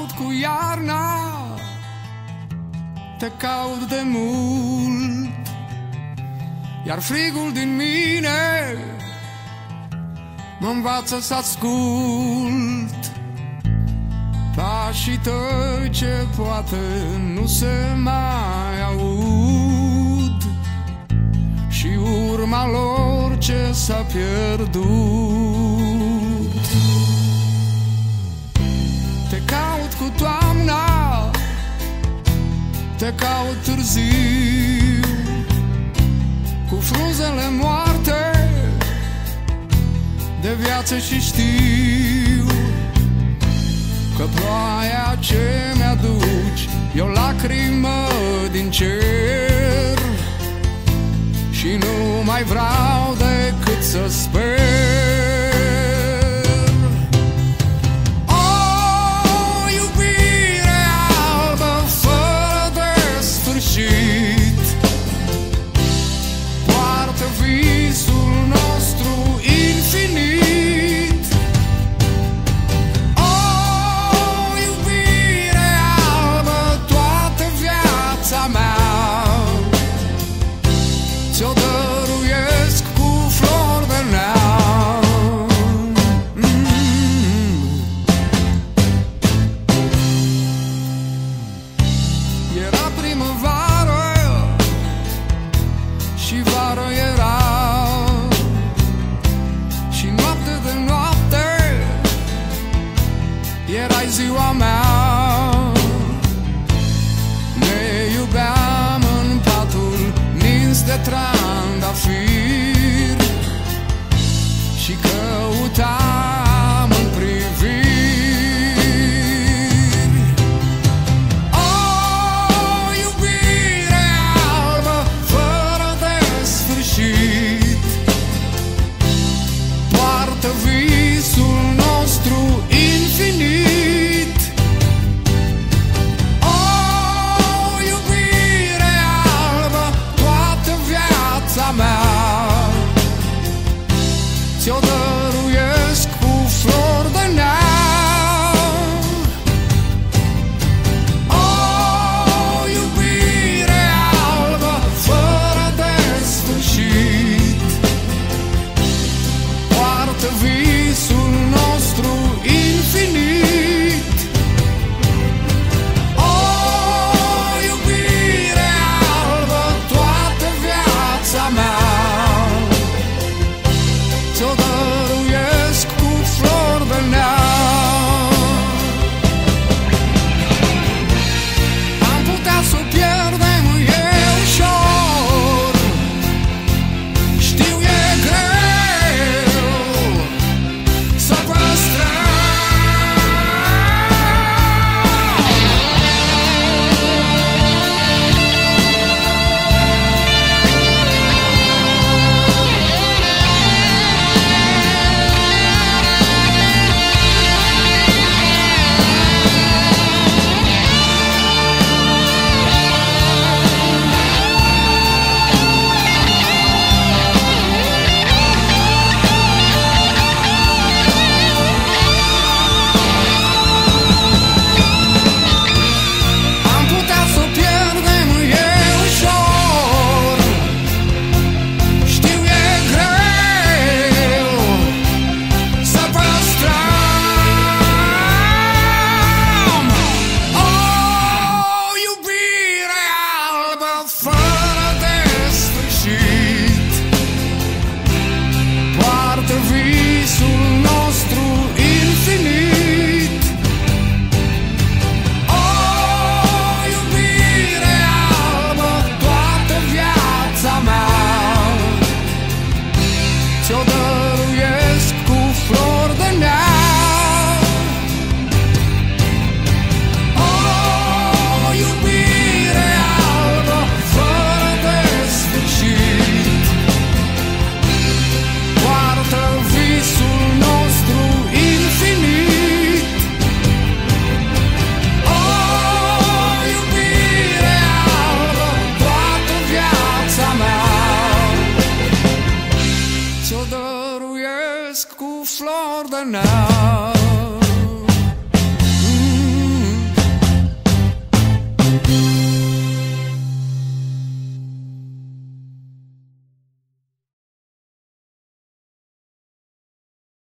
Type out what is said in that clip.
caut cu iarna, te caut de mult, iar frigul din mine mă învață să ascult pașii tăi ce poate nu se mai aud și urma lor ce s-a pierdut. Te caut cu toamna, te caut târziu, cu frunzele moarte de viață și știu că ploaia ce mi-aduci e o lacrimă din cer și nu mai vreau decât să sper. Ți-o dăruiesc cu flori de neam. Era primăvară și vară era, și noapte de noapte erai ziua mea. Ne iubeam în patul de trandafir și căutam în priviri o iubire albă fără de sfârșit. Poartă visul nostru infinit. Ți-o dăruiesc cu flori de neam. O iubire albă fără de sfârșit. Poartă visul nostru infinit. O iubire albă toată viața mea. Ți-o dăruiesc cu flori de neam. Am putea să o pierdem, e ușor, știu, e greu să păstrăm. Visul nostru infinit. O iubire albă toată viața mea. Ți-o dăruiesc cu flori de neam. O iubire albă fără de sfârșit. Poartă visul nostru infinit. O iubire albă toată viața mea. Ți-o dăruiesc cu flori de neam.